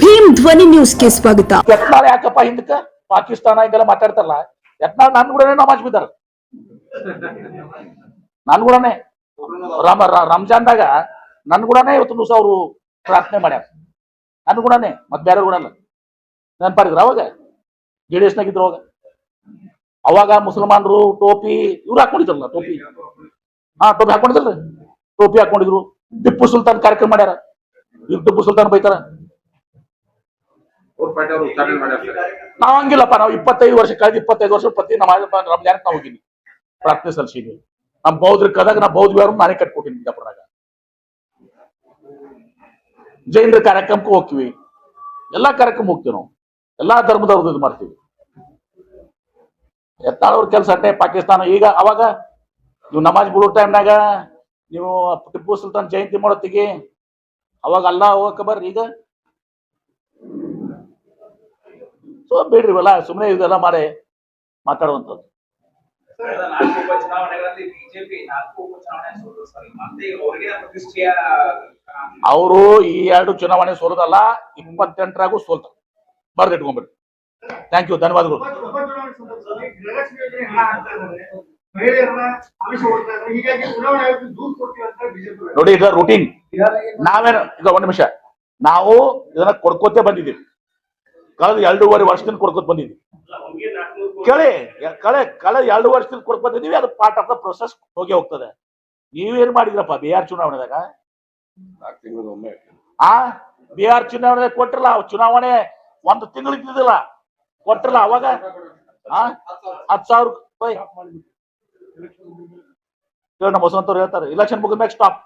ಭೀಮ್ ಧ್ವನಿ ನ್ಯೂಸ್ಗೆ ಸ್ವಾಗತ. ಯತ್ನಾಳ್ ಯಾಕಪ್ಪ ಹಿಂದಕ್ಕೆ ಪಾಕಿಸ್ತಾನ ಹಿಂಗೆಲ್ಲ ಮಾತಾಡ್ತಾರಲ್ಲ, ಯತ್ನಾಳ್ ನನ್ ಕೂಡನೇ ನಮಾಜ್ ಬಿದ್ದಾರ. ನನ್ ಕೂಡನೇ ರಂಜಾನ್ದಾಗ ನನ್ ಕೂಡನೇ ಇವತ್ತು ದಿವಸ ಅವರು ಪ್ರಾರ್ಥನೆ ಮಾಡ್ಯಾರ. ನನ್ ಕೂಡನೇ ಮತ್ ಬೇರೆ ಕೂಡ ನೆನ್ಪಾರಿದ್ರ ಅವಾಗ JDS ನಾಗಿದ್ರು ಅವಾಗ ಮುಸಲ್ಮಾನರು ಟೋಪಿ ಇವ್ರು ಹಾಕೊಂಡಿದ್ರಲ್ಲ, ಟೋಪಿ ಟೋಪಿ ಹಾಕೊಂಡಿದ್ರಲ್ಲ, ಟೋಪಿ ಹಾಕೊಂಡಿದ್ರು. ಟಿಪ್ಪು ಸುಲ್ತಾನ್ ಕಾರ್ಯಕ್ರಮ ಮಾಡ್ಯಾರ. ಇವ್ರು ಟಿಪ್ಪು ಸುಲ್ತಾನ್ ಬೈತಾರ. ನಾವ್ ಹಂಗಿಲ್ಲಪ್ಪ, ನಾವು 25 ವರ್ಷ ಕಳೆದ 25 ವರ್ಷ ಪ್ರತಿ ರಂಜಾನಕ್ಕೆ ನಾವು ಹೋಗಿನಿ, ಪ್ರಾರ್ಥನೆ ಸಲ್ಲಿಸಿದ್ವಿ. ನಮ್ ಬೌದ್ಧರಿಗೆ ಕದಾಗ ನಾ ಬೌದ್ಧ ವಿಹಾರ ನಾನೇ ಕಟ್ಕೊಟ್ಟಿನಿ ಬಿಜಾಪುರದಾಗ. ಜೈನರ ಕಾರ್ಯಕ್ರಮಕ್ಕೂ ಹೋಗ್ತೀವಿ, ಎಲ್ಲಾ ಕಾರ್ಯಕ್ರಮ ಹೋಗ್ತೀವಿ ನಾವು, ಎಲ್ಲಾ ಧರ್ಮದವ್ರದ್ದು ಇದು ಮಾಡ್ತೀವಿ. ಯತ್ನಾಳ್ ಕೆಲಸ ಅಟ್ಟೆ ಪಾಕಿಸ್ತಾನ. ಈಗ ಅವಾಗ ನೀವು ನಮಾಜ್ ಬಿಡೋ ಟೈಮ್ನಾಗ ನೀವು ಟಿಪ್ಪು ಸುಲ್ತಾನ್ ಜಯಂತಿ ಮಾಡೋತ್ತಿಗೆ ಅವಾಗ ಅಲ್ಲಾ ಹೋಗಕ್ಕೆ ಬರ್ರಿ. ಈಗ ಸೊ ಬೇಡ್ರಿವಲ್ಲ, ಸುಮ್ಮನೆ ಇದೆಲ್ಲ ಮಾರೆ ಮಾತಾಡುವಂಥದ್ದು. ಅವರು ಈ 2 ಚುನಾವಣೆ ಸೋಲದಲ್ಲ, 28ರಾಗೂ ಸೋಲ್ತಾರೆ. ಬರ್ದಿಟ್ಕೊಂಡ್ಬಿಡ್ರಿ. ಥ್ಯಾಂಕ್ ಯು, ಧನ್ಯವಾದಗಳು. ನೋಡಿ, ಈಗ ರೂಟೀನ್ ನಾವೇನು ಈಗ 1 ನಿಮಿಷ ನಾವು ಇದನ್ನ ಕೊಡ್ಕೋತೆ ಬಂದಿದ್ದೀವಿ. ಕಳೆದ 2.5 ವರ್ಷದಿಂದ ಕೊಡ್ಕೋತ ಬಂದಿದ್ದೀವಿ. ಕಳೆದ 2 ವರ್ಷದಿಂದ ಕೊಡ್ಕೋತ ಬಂದಿದ್ದೀವಿ. ಅದು ಪಾರ್ಟ್ ಆಫ್ ದ ಪ್ರೊಸೆಸ್ ಹೋಗಿ ಹೋಗ್ತದೆ. ನೀವೇನ್ ಮಾಡಿದ್ರಪ್ಪ ಬಿಹಾರ್ ಚುನಾವಣೆದಾಗ? ಬಿಹಾರ್ ಚುನಾವಣೆ ಕೊಟ್ಟಿರಲ್ಲ, ಚುನಾವಣೆ 1 ತಿಂಗಳು ಇದ್ದಿದ್ದಿಲ್ಲ, ಕೊಟ್ಟಿರಲ್ಲ. ಅವಾಗ 10,000 ರೂಪಾಯಿ ನಮ್ಮ ವಸಂತವ್ರು ಹೇಳ್ತಾರೆ, ಇಲೆಕ್ಷನ್ ಮುಗಿದ ಮ್ಯಾಗ ಸ್ಟಾಪ್.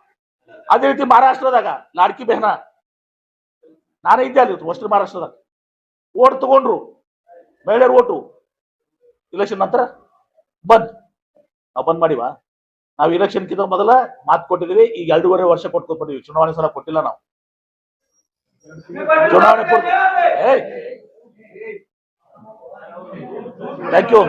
ಅದೇ ರೀತಿ ಮಹಾರಾಷ್ಟ್ರದಾಗ ಲಾಡ್ಕಿ ಬೆಹನ ನಾನೇ ಇದ್ದೆ ಅಲ್ಲಿ ವಸ್ತ್ರ ಮಹಾರಾಷ್ಟ್ರದಾಗ. ಓಟ್ ತಗೊಂಡ್ರು, ಮಹಿಳೆಯರು ಓಟು. ಇಲೆಕ್ಷನ್ ನಂತರ ನಾವು ಬಂದ್ ಮಾಡಿವ. ನಾವು ಇಲೆಕ್ಷನ್ಗಿಂತ ಮೊದಲ ಮಾತು ಕೊಟ್ಟಿದ್ದೀವಿ. ಈಗ 2.5 ವರ್ಷ ಕೊಟ್ಕೊಂಡು ಬಂದಿವಿ. ಚುನಾವಣೆ ಸಲ ಕೊಟ್ಟಿಲ್ಲ ನಾವು. ಚುನಾವಣೆ ಥ್ಯಾಂಕ್ ಯು.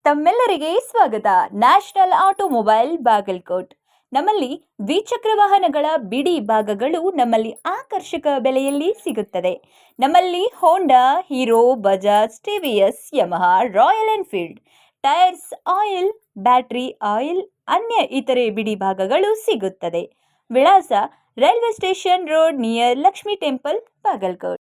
ತಮ್ಮೆಲ್ಲರಿಗೆ ಸ್ವಾಗತ. National automobile Bagalkot. ನಮ್ಮಲ್ಲಿ ದ್ವಿಚಕ್ರ ವಾಹನಗಳ ಬಿಡಿ ಭಾಗಗಳು ನಮ್ಮಲ್ಲಿ ಆಕರ್ಷಕ ಬೆಲೆಯಲ್ಲಿ ಸಿಗುತ್ತದೆ. ನಮ್ಮಲ್ಲಿ Honda, Hero, Bajaj, TVS, Yamaha, Royal Enfield, tyres, oil, battery oil, ಅನ್ಯ ಇತರೆ ಬಿಡಿ ಭಾಗಗಳು ಸಿಗುತ್ತದೆ. ವಿಳಾಸ: railway station road near Lakshmi temple, Bagalkot.